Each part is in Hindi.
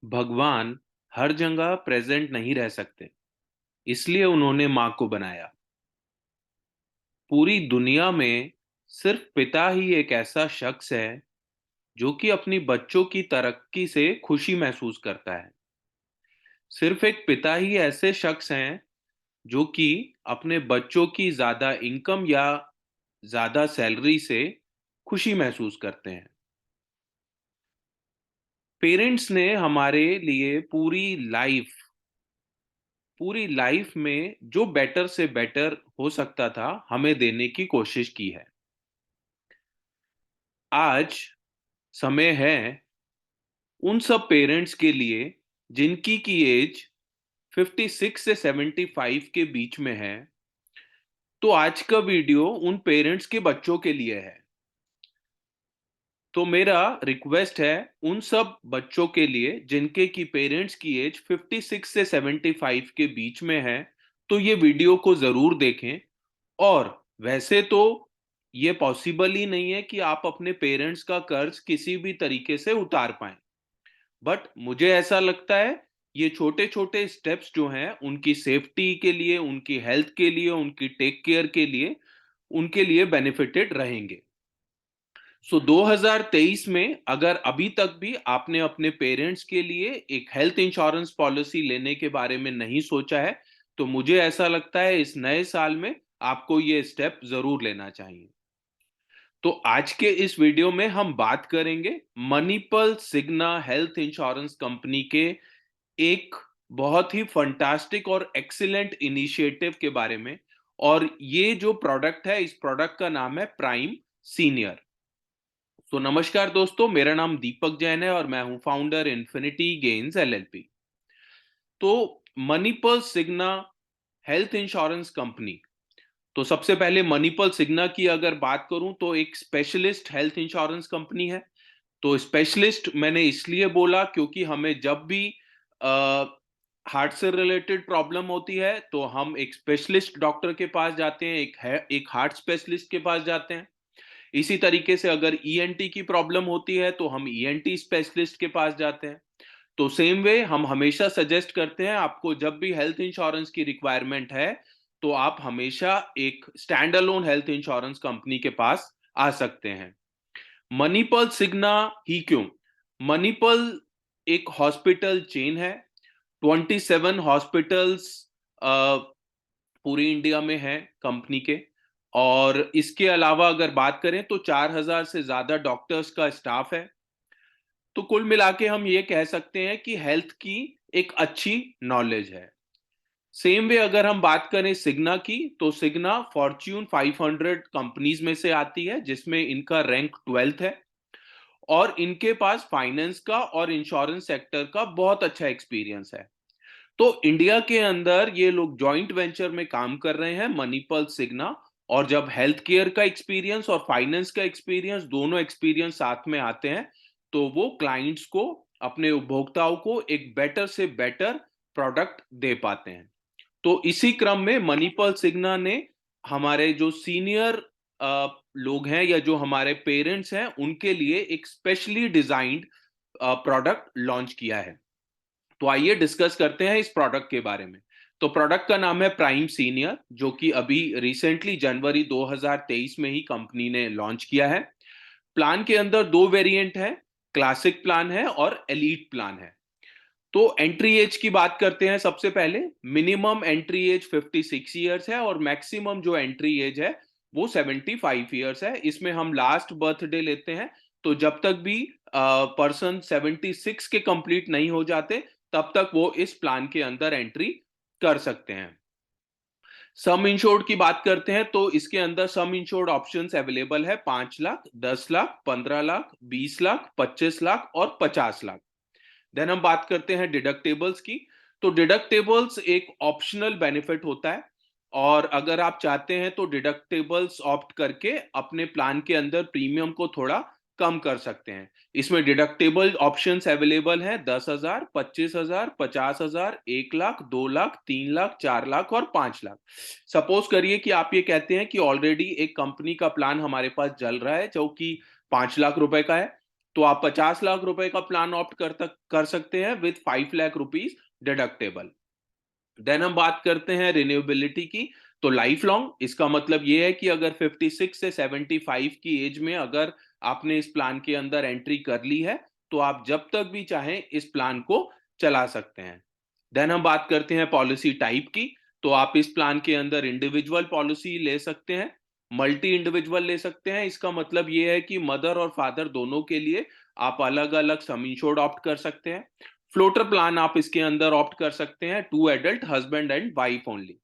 भगवान हर जगह प्रेजेंट नहीं रह सकते, इसलिए उन्होंने माँ को बनाया। पूरी दुनिया में सिर्फ पिता ही एक ऐसा शख्स है जो कि अपनी बच्चों की तरक्की से खुशी महसूस करता है। सिर्फ एक पिता ही ऐसे शख्स हैं जो कि अपने बच्चों की ज्यादा इनकम या ज्यादा सैलरी से खुशी महसूस करते हैं। पेरेंट्स ने हमारे लिए पूरी लाइफ में जो बेटर से बेटर हो सकता था हमें देने की कोशिश की है। आज समय है उन सब पेरेंट्स के लिए जिनकी की एज 56 से 75 के बीच में है। तो आज का वीडियो उन पेरेंट्स के बच्चों के लिए है। तो मेरा रिक्वेस्ट है उन सब बच्चों के लिए जिनके की पेरेंट्स की एज 56 से 75 के बीच में है, तो ये वीडियो को जरूर देखें। और वैसे तो ये पॉसिबल ही नहीं है कि आप अपने पेरेंट्स का कर्ज किसी भी तरीके से उतार पाएं, बट मुझे ऐसा लगता है ये छोटे छोटे स्टेप्स जो हैं उनकी सेफ्टी के लिए, उनकी हेल्थ के लिए, उनकी टेक केयर के लिए, उनके लिए बेनिफिटेड रहेंगे। 2023 में अगर अभी तक भी आपने अपने पेरेंट्स के लिए एक हेल्थ इंश्योरेंस पॉलिसी लेने के बारे में नहीं सोचा है, तो मुझे ऐसा लगता है इस नए साल में आपको ये स्टेप जरूर लेना चाहिए। तो आज के इस वीडियो में हम बात करेंगे मणिपल सिग्ना हेल्थ इंश्योरेंस कंपनी के एक बहुत ही फंटास्टिक और एक्सीलेंट इनिशिएटिव के बारे में। और ये जो प्रोडक्ट है, इस प्रोडक्ट का नाम है प्राइम सीनियर। तो नमस्कार दोस्तों, मेरा नाम दीपक जैन है और मैं हूं फाउंडर इन्फिनिटी गेन्स एलएलपी। तो मणिपल सिग्ना हेल्थ इंश्योरेंस कंपनी, तो सबसे पहले मणिपल सिग्ना की अगर बात करूं तो एक स्पेशलिस्ट हेल्थ इंश्योरेंस कंपनी है। तो स्पेशलिस्ट मैंने इसलिए बोला क्योंकि हमें जब भी हार्ट से रिलेटेड प्रॉब्लम होती है तो हम एक स्पेशलिस्ट डॉक्टर के पास जाते हैं, एक हार्ट स्पेशलिस्ट के पास जाते हैं। इसी तरीके से अगर ईएनटी की प्रॉब्लम होती है तो हम ईएनटी स्पेशलिस्ट के पास जाते हैं। तो सेम वे हम हमेशा सजेस्ट करते हैं आपको, जब भी हेल्थ इंश्योरेंस की रिक्वायरमेंट है तो आप हमेशा एक stand alone health insurance company के पास आ सकते हैं। मणिपल सिग्ना ही क्यों? मणिपल एक हॉस्पिटल चेन है। 27 हॉस्पिटल्स पूरी इंडिया में है कंपनी के। और इसके अलावा अगर बात करें तो 4000 से ज्यादा डॉक्टर्स का स्टाफ है। तो कुल मिला के हम ये कह सकते हैं कि हेल्थ की एक अच्छी नॉलेज है। सेम वे अगर हम बात करें सिग्ना की, तो सिग्ना फॉर्च्यून 500 कंपनीज में से आती है जिसमें इनका रैंक 12th है। और इनके पास फाइनेंस का और इंश्योरेंस सेक्टर का बहुत अच्छा एक्सपीरियंस है। तो इंडिया के अंदर ये लोग जॉइंट वेंचर में काम कर रहे हैं, मणिपल सिग्ना। और जब हेल्थ केयर का एक्सपीरियंस और फाइनेंस का एक्सपीरियंस, दोनों एक्सपीरियंस साथ में आते हैं, तो वो क्लाइंट्स को, अपने उपभोक्ताओं को एक बेटर से बेटर प्रोडक्ट दे पाते हैं। तो इसी क्रम में मणिपल सिग्ना ने हमारे जो सीनियर लोग हैं या जो हमारे पेरेंट्स हैं उनके लिए एक स्पेशली डिजाइंड प्रोडक्ट लॉन्च किया है। तो आइए डिस्कस करते हैं इस प्रोडक्ट के बारे में। तो प्रोडक्ट का नाम है प्राइम सीनियर, जो कि अभी रिसेंटली जनवरी 2023 में ही कंपनी ने लॉन्च किया है। प्लान के अंदर दो वेरिएंट है, क्लासिक प्लान है और एलीट प्लान है। तो एंट्री एज की बात करते हैं। सबसे पहले मिनिमम एंट्री एज 56 ईयर्स है और मैक्सिमम जो एंट्री एज है वो 75 ईयर्स है। इसमें हम लास्ट बर्थडे लेते हैं। तो जब तक भी पर्सन 76 के कंप्लीट नहीं हो जाते तब तक वो इस प्लान के अंदर एंट्री कर सकते हैं। सम इंश्योर्ड की बात करते हैं तो इसके अंदर सम इंश्योर्ड ऑप्शंस अवेलेबल है। 5 लाख, 10 लाख, 15 लाख, 20 लाख, 25 लाख और 50 लाख। देन हम बात करते हैं डिडक्टेबल्स की। तो डिडक्टेबल्स एक ऑप्शनल बेनिफिट होता है और अगर आप चाहते हैं तो डिडक्टेबल्स ऑप्ट करके अपने प्लान के अंदर प्रीमियम को थोड़ा कम कर सकते हैं। इसमें डिडक्टेबल ऑप्शंस अवेलेबल हैं 10,000, 25,000, 50,000, 1 लाख, 2 लाख, 3 लाख, 4 लाख और 5 लाख। सपोज करिए कि आप ये कहते हैं कि ऑलरेडी एक कंपनी का प्लान हमारे पास चल रहा है जो कि 5 लाख रुपए का है। तो आप 50 लाख रुपए का प्लान ऑप्ट कर सकते हैं with 5 lakh rupees deductible. Then हम बात करते हैं रिन्यूएबिलिटी की। तो लाइफ लॉन्ग, इसका मतलब ये है कि अगर 56 से 75 की एज में अगर आपने इस प्लान के अंदर एंट्री कर ली है, तो आप जब तक भी चाहें इस प्लान को चला सकते हैं। देन हम बात करते हैं पॉलिसी टाइप की। तो आप इस प्लान के अंदर इंडिविजुअल पॉलिसी ले सकते हैं, मल्टी इंडिविजुअल ले सकते हैं। इसका मतलब ये है कि मदर और फादर दोनों के लिए आप अलग अलग सम इंश्योर्ड ऑप्ट कर सकते हैं। फ्लोटर प्लान आप इसके अंदर ऑप्ट कर सकते हैं, 2 adult husband and wife only.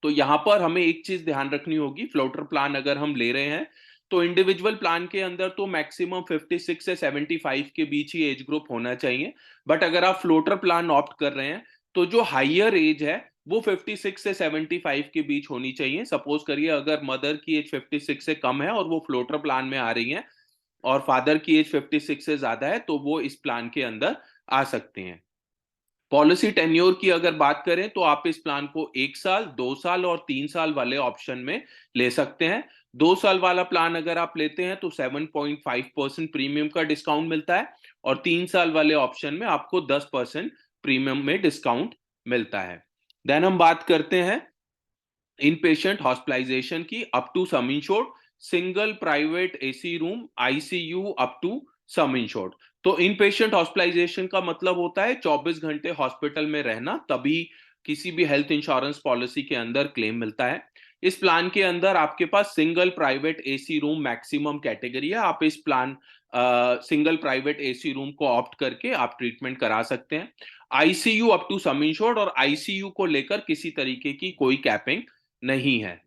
तो यहां पर हमें एक चीज ध्यान रखनी होगी, फ्लोटर प्लान अगर हम ले रहे हैं तो इंडिविजुअल प्लान के अंदर तो मैक्सिमम 56 से 75 के बीच ही एज ग्रुप होना चाहिए। बट अगर आप फ्लोटर प्लान ऑप्ट कर रहे हैं तो जो हाइयर एज है वो 56 से 75 के बीच होनी चाहिए। सपोज करिए अगर मदर की एज 56 से कम है और वो फ्लोटर प्लान में आ रही है, और फादर की एज 56 से ज्यादा है, तो वो इस प्लान के अंदर आ सकते हैं। पॉलिसी टेन्योर की अगर बात करें तो आप इस प्लान को 1 साल, 2 साल और 3 साल वाले ऑप्शन में ले सकते हैं। 2 साल वाला प्लान अगर आप लेते हैं तो 7.5% प्रीमियम का डिस्काउंट मिलता है, और 3 साल वाले ऑप्शन में आपको 10% प्रीमियम में डिस्काउंट मिलता है। देन हम बात करते हैं इन पेशेंट हॉस्पिटलाइजेशन की। Up to sum insured, single private AC room, ICU up to sum insured. तो इन पेशेंट हॉस्पिटलाइजेशन का मतलब होता है 24 घंटे हॉस्पिटल में रहना, तभी किसी भी हेल्थ इंश्योरेंस पॉलिसी के अंदर क्लेम मिलता है। इस प्लान के अंदर आपके पास single private AC room maximum category है। आप इस plan single private AC room को ऑप्ट करके आप ट्रीटमेंट करा सकते हैं। ICU up to sum insured, और आईसीयू को लेकर किसी तरीके की कोई कैपिंग नहीं है।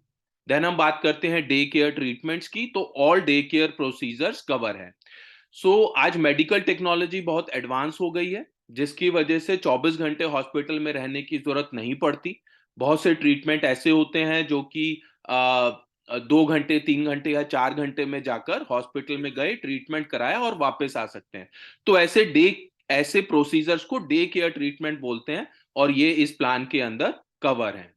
देन हम बात करते हैं डे केयर ट्रीटमेंट्स की। तो all day care procedures cover है। आज मेडिकल टेक्नोलॉजी बहुत एडवांस हो गई है, जिसकी वजह से 24 घंटे हॉस्पिटल में रहने की जरूरत नहीं पड़ती। बहुत से ट्रीटमेंट ऐसे होते हैं जो कि 2 घंटे, 3 घंटे या 4 घंटे में जाकर हॉस्पिटल में गए, ट्रीटमेंट कराया और वापस आ सकते हैं। तो ऐसे प्रोसीजर्स को डे केयर ट्रीटमेंट बोलते हैं, और ये इस प्लान के अंदर कवर है।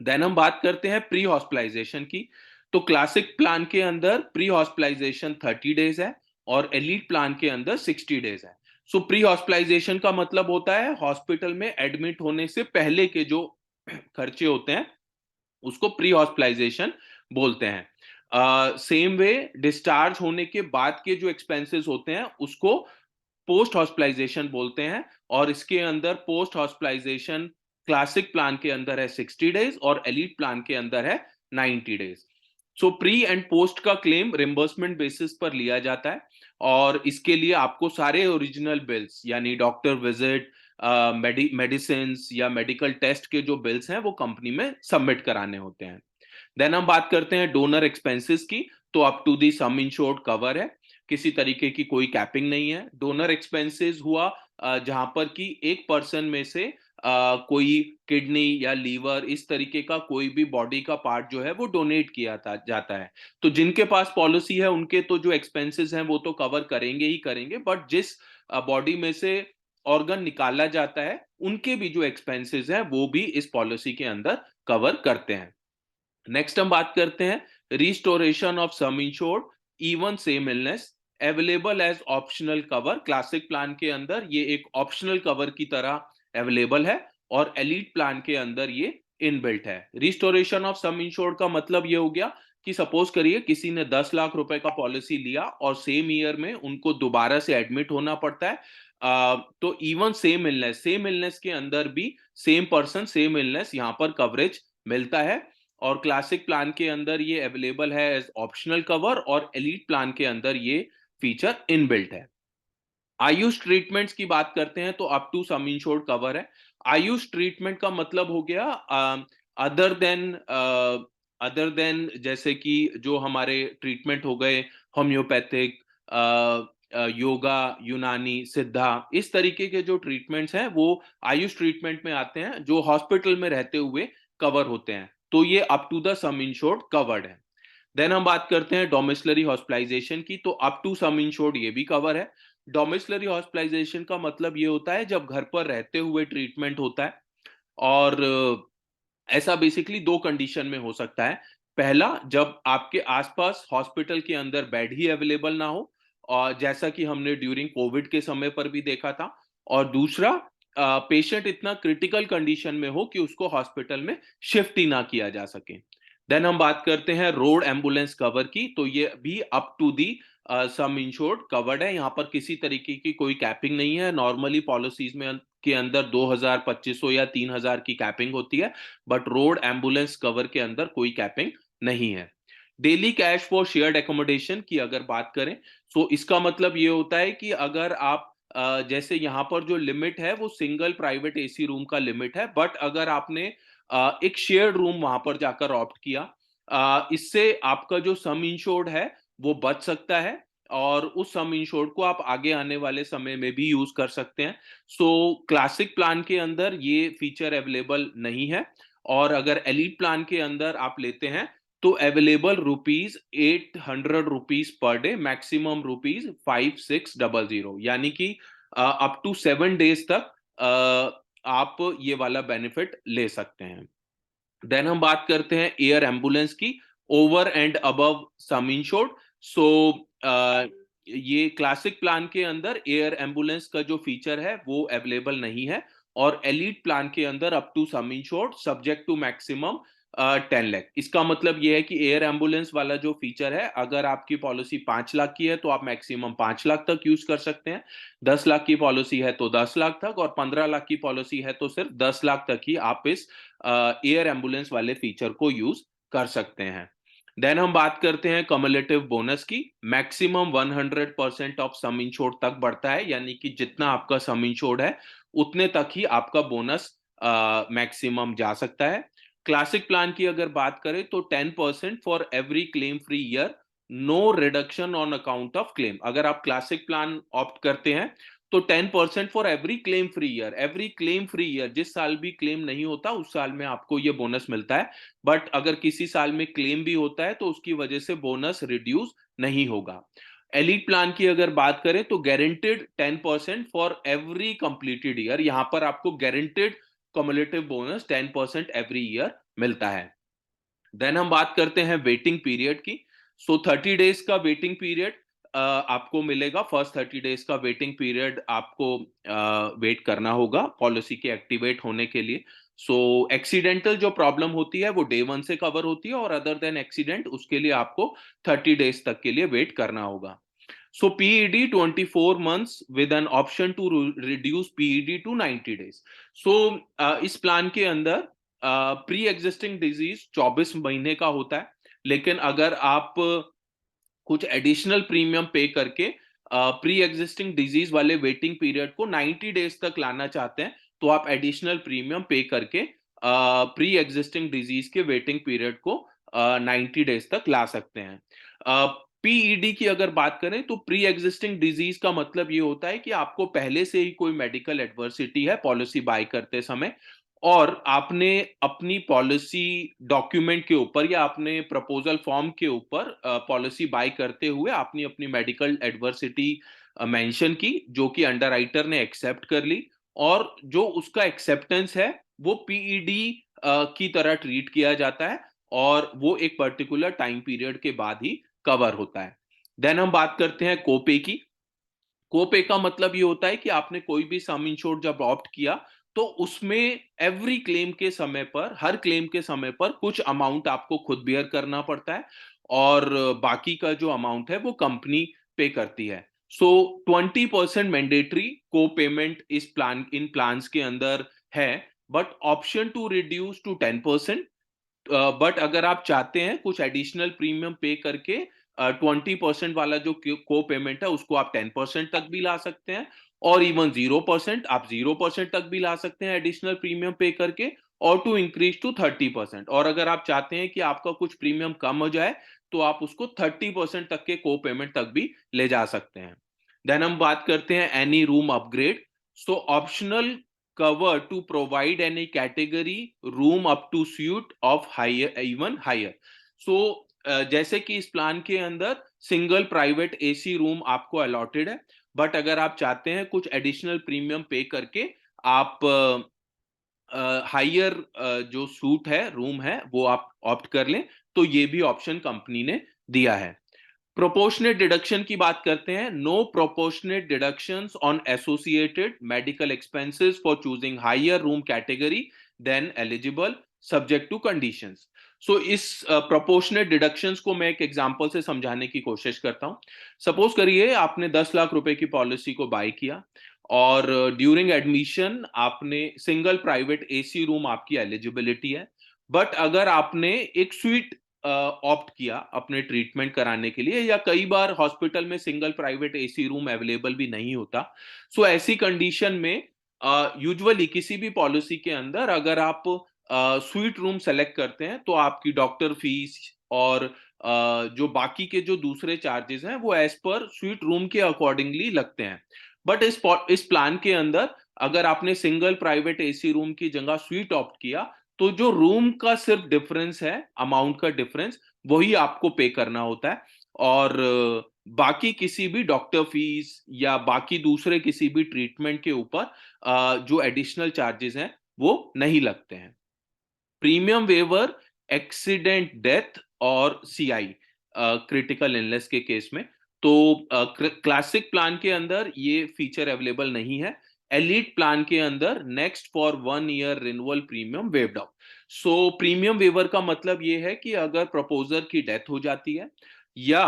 देन हम बात करते हैं प्री हॉस्पिटलाइजेशन की। तो क्लासिक प्लान के अंदर प्री हॉस्पिटलाइजेशन 30 डेज है, और एलीट प्लान के अंदर 60 डेज है। प्री हॉस्पिटलाइजेशन का मतलब होता है हॉस्पिटल में एडमिट होने से पहले के जो खर्चे होते हैं उसको प्री हॉस्पिटलाइजेशन बोलते हैं। सेम वे डिस्चार्ज होने के बाद के जो एक्सपेंसेस होते हैं उसको पोस्ट हॉस्पिटलाइजेशन बोलते हैं, और इसके अंदर पोस्ट हॉस्पिटलाइजेशन क्लासिक प्लान के अंदर है 60 डेज, और एलीट प्लान के अंदर है 90 डेज। प्री एंड पोस्ट का क्लेम रिम्बर्समेंट बेसिस पर लिया जाता है, और इसके लिए आपको सारे ओरिजिनल बिल्स यानी डॉक्टर विजिट, मेडिसिन या मेडिकल टेस्ट के जो बिल्स हैं वो कंपनी में सबमिट कराने होते हैं। देन हम बात करते हैं डोनर एक्सपेंसेस की। तो up to the sum insured cover है, किसी तरीके की कोई कैपिंग नहीं है। डोनर एक्सपेंसेस हुआ जहां पर कि एक पर्सन में से कोई किडनी या लीवर, इस तरीके का कोई भी बॉडी का पार्ट जो है वो डोनेट किया जाता है। तो जिनके पास पॉलिसी है उनके तो जो एक्सपेंसेस हैं वो तो कवर करेंगे ही करेंगे, बट जिस बॉडी में से ऑर्गन निकाला जाता है उनके भी जो एक्सपेंसेस हैं वो भी इस पॉलिसी के अंदर कवर करते हैं। नेक्स्ट हम बात करते हैं restoration of sum insured even same illness, available as optional cover. Classic plan के अंदर ये एक ऑप्शनल कवर की तरह अवेलेबल है, और एलीट प्लान के अंदर ये इनबिल्ट है। रिस्टोरेशन ऑफ सम इंश्योर्ड का मतलब ये हो गया कि सपोज करिए किसी ने 10 लाख रुपए का पॉलिसी लिया और सेम ईयर में उनको दोबारा से एडमिट होना पड़ता है। तो इवन सेम इलनेस के अंदर भी सेम पर्सन सेम इलनेस यहां पर कवरेज मिलता है, और क्लासिक प्लान के अंदर ये अवेलेबल है एज ऑप्शनल कवर, और एलीट प्लान के अंदर ये फीचर इनबिल्ट है। आयुष ट्रीटमेंट्स की बात करते हैं तो up to sum insured cover है। आयुष ट्रीटमेंट का मतलब हो गया अदर देन जैसे कि जो हमारे ट्रीटमेंट हो गए होम्योपैथिक, योगा, यूनानी, सिद्धा, इस तरीके के जो ट्रीटमेंट्स हैं वो आयुष ट्रीटमेंट में आते हैं, जो हॉस्पिटल में रहते हुए कवर होते हैं। तो ये up to the sum insured covered है। देन हम बात करते हैं डोमिसलरी हॉस्पिटलाइजेशन की। तो अप टू सम इंश्योर्ड ये भी कवर है। डोमिसलरी हॉस्पिटलाइजेशन का मतलब ये होता है जब घर पर रहते हुए ट्रीटमेंट होता है, और ऐसा बेसिकली दो कंडीशन में हो सकता है। पहला, जब आपके आसपास हॉस्पिटल के अंदर बेड ही अवेलेबल ना हो, और जैसा कि हमने ड्यूरिंग कोविड के समय पर भी देखा था। और दूसरा, पेशेंट इतना क्रिटिकल कंडीशन में हो कि उसको हॉस्पिटल में शिफ्ट ही ना किया जा सके। देन हम बात करते हैं रोड एम्बुलेंस कवर की, तो ये भी up to the sum insured covered है। यहाँ पर किसी तरीके की कोई कैपिंग नहीं है। नॉर्मली पॉलिसीज में के अंदर 2000, 2500 या 3000 की कैपिंग होती है, बट रोड एम्बुलेंस कवर के अंदर कोई कैपिंग नहीं है। Daily cash for shared accommodation की अगर बात करें, तो इसका मतलब ये होता है कि अगर आप जैसे यहाँ पर जो लिमिट है वो सिंगल प्राइवेट एसी रूम का लिमिट है, बट अगर आपने एक शेयर्ड रूम वहां पर जाकर ऑप्ट किया, इससे आपका जो सम इंश्योर्ड है वो बच सकता है, और उस सम इंश्योर्ड को आप आगे आने वाले समय में भी यूज कर सकते हैं। सो क्लासिक प्लान के अंदर ये फीचर अवेलेबल नहीं है, और अगर एलीट प्लान के अंदर आप लेते हैं तो अवेलेबल ₹800 पर डे, मैक्सिमम ₹5600, यानी कि अप टू 7 डेज तक आप ये वाला बेनिफिट ले सकते हैं। देन हम बात करते हैं एयर एम्बुलेंस की, over and above sum insured. So ये क्लासिक प्लान के अंदर एयर एम्बुलेंस का जो फीचर है वो अवेलेबल नहीं है, और एलीट प्लान के अंदर up to sum insured subject to maximum 10 lakh. इसका मतलब ये है कि एयर एम्बुलेंस वाला जो फीचर है, अगर आपकी पॉलिसी 5 लाख की है तो आप मैक्सिमम 5 लाख तक यूज कर सकते हैं। 10 लाख की पॉलिसी है तो 10 लाख तक, और 15 लाख की पॉलिसी है तो सिर्फ 10 लाख तक ही आप इस एयर एम्बुलेंस वाले फीचर को यूज कर सकते हैं। देन हम बात करते हैं कम्युलेटिव बोनस की। मैक्सिमम 100% ऑफ सम इंश्योर्ड तक बढ़ता है, यानी कि जितना आपका सम इंश्योर्ड है उतने तक ही आपका बोनस मैक्सिमम जा सकता है। क्लासिक प्लान की अगर बात करें तो 10% for every claim free year, no reduction on account of claim. अगर आप क्लासिक प्लान ऑप्ट करते हैं तो 10% for every claim free year, every claim free year, जिस साल भी क्लेम नहीं होता उस साल में आपको ये बोनस मिलता है। बट अगर किसी साल में क्लेम भी होता है तो उसकी वजह से बोनस रिड्यूस नहीं होगा। एलीट प्लान की अगर बात करें तो guaranteed 10% for every completed year, यहां पर आपको guaranteed cumulative bonus 10% every year मिलता है। देन हम बात करते हैं वेटिंग पीरियड की। सो 30 डेज का वेटिंग पीरियड आपको मिलेगा। फर्स्ट 30 डेज का वेटिंग पीरियड आपको वेट करना होगा पॉलिसी के एक्टिवेट होने के लिए। सो एक्सीडेंटल जो प्रॉब्लम होती है वो डे 1 से कवर होती है, और अदर देन एक्सीडेंट उसके लिए आपको 30 डेज तक के लिए वेट करना होगा। So PED 24 months with an option to reduce PED to 90 days. So इस प्लान के अंदर प्री एग्जिस्टिंग डिजीज 24 महीने का होता है, लेकिन अगर आप कुछ एडिशनल प्रीमियम पे करके प्री एग्जिस्टिंग डिजीज वाले वेटिंग पीरियड को 90 डेज तक लाना चाहते हैं, तो आप एडिशनल प्रीमियम पे करके प्री एग्जिस्टिंग डिजीज के वेटिंग पीरियड को 90 डेज तक ला सकते हैं। पीईडी की अगर बात करें तो प्री एग्जिस्टिंग डिजीज का मतलब ये होता है कि आपको पहले से ही कोई मेडिकल एडवर्सिटी है पॉलिसी बाय करते समय, और आपने अपनी पॉलिसी डॉक्यूमेंट के ऊपर या अपने प्रपोजल फॉर्म के ऊपर पॉलिसी बाय करते हुए आपने अपनी मेडिकल एडवर्सिटी मेंशन की, जो कि अंडरराइटर ने एक्सेप्ट कर ली, और जो उसका एक्सेप्टेंस है वो पीईडी की तरह ट्रीट किया जाता है, और वो एक पर्टिकुलर टाइम पीरियड के बाद ही कवर होता है। देन हम बात करते हैं कोपे की। कोपे का मतलब ये होता है कि आपने कोई भी सम इंश्योर्ड जब ऑप्ट किया तो उसमें एवरी क्लेम के समय पर, हर क्लेम के समय पर कुछ अमाउंट आपको खुद बियर करना पड़ता है, और बाकी का जो अमाउंट है वो कंपनी पे करती है। सो 20% मैंडेटरी को पेमेंट इस प्लान, इन प्लान्स के अंदर है, but option to reduce to 10%। But अगर आप चाहते हैं कुछ एडिशनल प्रीमियम पे करके 20% वाला जो को पेमेंट है उसको आप 10% तक भी ला सकते हैं, और इवन 0% आप 0% तक भी ला सकते हैं एडिशनल प्रीमियम पे करके, और टू इंक्रीज टू 30%। और अगर आप चाहते हैं कि आपका कुछ प्रीमियम कम हो जाए तो आप उसको 30% तक के को पेमेंट तक भी ले जा सकते हैं। देन हम बात करते हैं any room upgrade. So optional cover to provide any category room up to suite of higher, even higher. So जैसे कि इस प्लान के अंदर सिंगल प्राइवेट एसी रूम आपको अलॉटेड है, बट अगर आप चाहते हैं कुछ एडिशनल प्रीमियम पे करके आप हायर जो सूट है, रूम है, वो आप ऑप्ट कर लें, तो ये भी ऑप्शन कंपनी ने दिया है। प्रोपोर्शनेट डिडक्शन की बात करते हैं। No proportionate deductions on associated medical expenses for choosing higher room category than eligible subject to conditions. So इस प्रोपोर्शनेट डिडक्शंस को मैं एक एग्जांपल से समझाने की कोशिश करता हूं। सपोज करिए आपने 10 लाख रुपए की पॉलिसी को बाय किया और ड्यूरिंग एडमिशन आपने सिंगल प्राइवेट एसी रूम आपकी एलिजिबिलिटी है। बट अगर आपने एक स्वीट ऑप्ट किया अपने ट्रीटमेंट कराने के लिए, या कई बार हॉस्पिटल में single private AC room available भी नहीं होता, सो ऐसी कंडीशन में यूजुअली किसी भी पॉलिसी के अंदर अगर आप स्वीट रूम सेलेक्ट करते हैं तो आपकी डॉक्टर फीस और जो बाकी के जो दूसरे चार्जेस हैं वो एज पर स्वीट रूम के अकॉर्डिंगली लगते हैं। बट इस प्लान के अंदर अगर आपने सिंगल प्राइवेट एसी रूम की जगह स्वीट ऑप्ट किया, तो जो रूम का सिर्फ डिफरेंस है, अमाउंट का डिफरेंस, वही आपको पे करना होता है। और बाकी किसी भी डॉक्टर फीस या बाकी दूसरे किसी भी ट्रीटमेंट के ऊपर जो एडिशनल चार्जेस हैं वो नहीं लगते हैं। प्रीमियम वेवर एक्सीडेंट डेथ और सीआई क्रिटिकल इलनेस के केस में, तो क्लासिक प्लान के अंदर ये फीचर अवेलेबल नहीं है। एलीट प्लान के अंदर next for 1 year renewal premium waived off. So premium waiver का मतलब ये है कि अगर प्रपोजर की डेथ हो जाती है या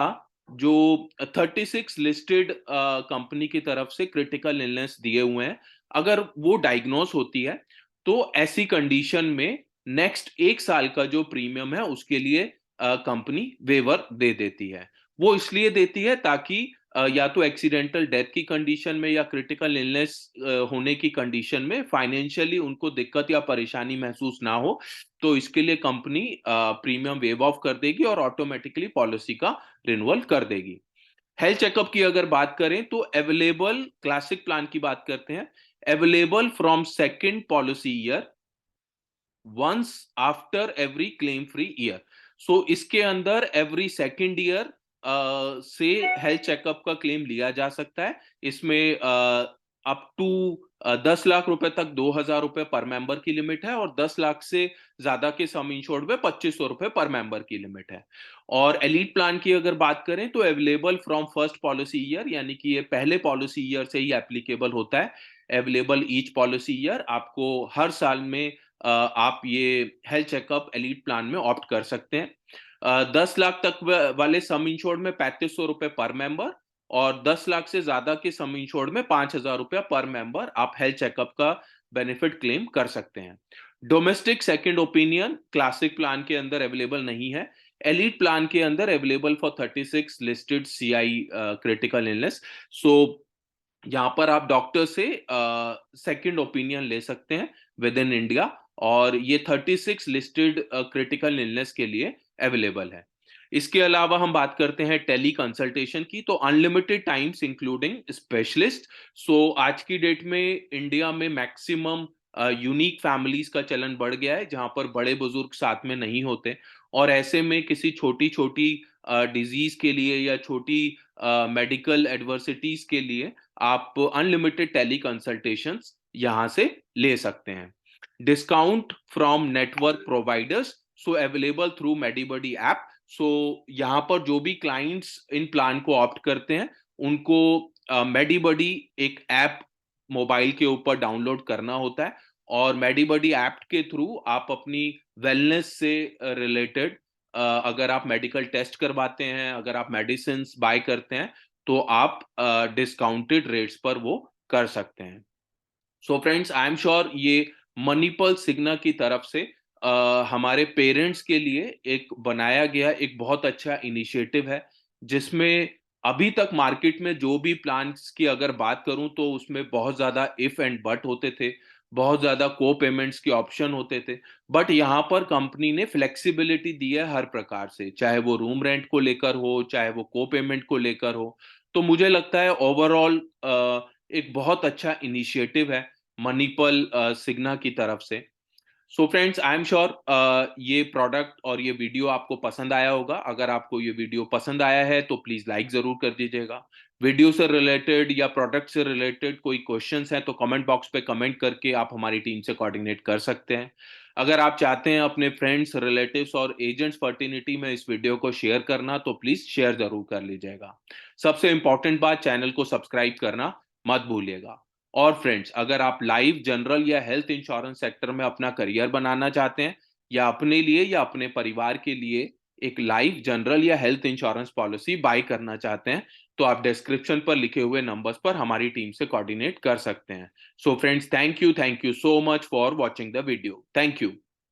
जो 36 लिस्टेड कंपनी की तरफ से क्रिटिकल इलनेस दिए हुए हैं, अगर वो डायग्नोस होती है, तो ऐसी कंडीशन में नेक्स्ट 1 साल का जो प्रीमियम है उसके लिए कंपनी वेवर दे देती है। वो इसलिए देती है ताकि या तो एक्सीडेंटल डेथ की कंडीशन में या क्रिटिकल इलनेस होने की कंडीशन में फाइनेंशियली उनको दिक्कत या परेशानी महसूस ना हो, तो इसके लिए कंपनी प्रीमियम वेव ऑफ कर देगी और ऑटोमेटिकली पॉलिसी का रिन्यूअल कर देगी। हेल्थ चेकअप की अगर बात करें तो अवेलेबल क्लासिक प्लान की बात करते हैं। Available from second policy year once after every claim free year. So इसके अंदर एवरी सेकेंड ईयर से हेल्थ चेकअप का क्लेम लिया जा सकता है। इसमें अप टू 10 लाख रुपए तक 2,000 रुपए पर मेंबर की लिमिट है और 10 लाख से ज्यादा के सम इंश्योर्ड में 2500 रुपए पर मेंबर की लिमिट है। और एलीट प्लान की अगर बात करें तो available from first policy year, यानी कि ये पहले पॉलिसी ईयर से ही एप्लीकेबल होता है। अवेलेबल ईच पॉलिसी ईयर, आपको हर साल में आप ये हेल्थ चेकअप एलीट प्लान में ऑप्ट कर सकते हैं। 10 लाख तक वाले सम इंश्योर्ड में 3500 रुपए पर मेंबर और 10 लाख से ज्यादा के सम इंश्योर्ड में 5,000 रुपया पर मेंबर आप हेल्थ चेकअप का बेनिफिट क्लेम कर सकते हैं। Domestic second opinion classic plan के अंदर अवेलेबल नहीं है। एलीट प्लान के अंदर available for 36 listed CI critical illness. So यहाँ पर आप डॉक्टर से सेकंड ओपिनियन ले सकते हैं विद इन इंडिया, और ये 36 लिस्टेड क्रिटिकल इलनेस के लिए अवेलेबल है। इसके अलावा हम बात करते हैं टेली कंसल्टेशन की, तो अनलिमिटेड टाइम्स इंक्लूडिंग स्पेशलिस्ट। सो आज की डेट में इंडिया में मैक्सिमम यूनिक फैमिलीज का चलन बढ़ गया है जहां पर बड़े बुजुर्ग साथ में नहीं होते, और ऐसे में किसी छोटी छोटी डिजीज के लिए या छोटी मेडिकल एडवर्सिटीज के लिए आप अनलिमिटेड टेली कंसल्टेशंस यहां से ले सकते हैं। Discount from network providers, so available through MediBuddy app. So यहाँ पर जो भी क्लाइंट्स इन प्लान को ऑप्ट करते हैं उनको मेडिबडी एक ऐप मोबाइल के ऊपर डाउनलोड करना होता है, और मेडिबडी ऐप के थ्रू आप अपनी वेलनेस से रिलेटेड अगर आप मेडिकल टेस्ट करवाते हैं, अगर आप मेडिसिन बाय करते हैं, तो आप डिस्काउंटेड रेट्स पर वो कर सकते हैं। So friends, I am sure ये मणिपल सिग्ना की तरफ से हमारे पेरेंट्स के लिए एक बनाया गया एक बहुत अच्छा इनिशिएटिव है, जिसमें अभी तक मार्केट में जो भी प्लान्स की अगर बात करूं तो उसमें बहुत ज्यादा इफ एंड बट होते थे, बहुत ज्यादा को पेमेंट्स के ऑप्शन होते थे। बट यहाँ पर कंपनी ने फ्लेक्सिबिलिटी दी है हर प्रकार से, चाहे वो रूम रेंट को लेकर हो, चाहे वो को पेमेंट को लेकर हो। तो मुझे लगता है ओवरऑल एक बहुत अच्छा इनिशिएटिव है मणिपल सिग्ना की तरफ से। So friends, I am sure ये प्रोडक्ट और ये वीडियो आपको पसंद आया होगा। अगर आपको ये वीडियो पसंद आया है तो प्लीज लाइक जरूर कर दीजिएगा। वीडियो से रिलेटेड या प्रोडक्ट से रिलेटेड कोई क्वेश्चंस हैं तो कमेंट बॉक्स पे कमेंट करके आप हमारी टीम से कोऑर्डिनेट कर सकते हैं। अगर आप चाहते हैं अपने फ्रेंड्स, रिलेटिव्स और एजेंट्स फर्टिनिटी में इस वीडियो को शेयर करना तो प्लीज शेयर जरूर कर लीजिएगा। सबसे इंपॉर्टेंट बात, चैनल को सब्सक्राइब करना मत भूलिएगा। और फ्रेंड्स, अगर आप लाइफ, जनरल या हेल्थ इंश्योरेंस सेक्टर में अपना करियर बनाना चाहते हैं या अपने लिए या अपने परिवार के लिए एक लाइफ, जनरल या हेल्थ इंश्योरेंस पॉलिसी बाय करना चाहते हैं तो आप डिस्क्रिप्शन पर लिखे हुए नंबर्स पर हमारी टीम से कोऑर्डिनेट कर सकते हैं। So friends, thank you so much for watching the video. Thank you.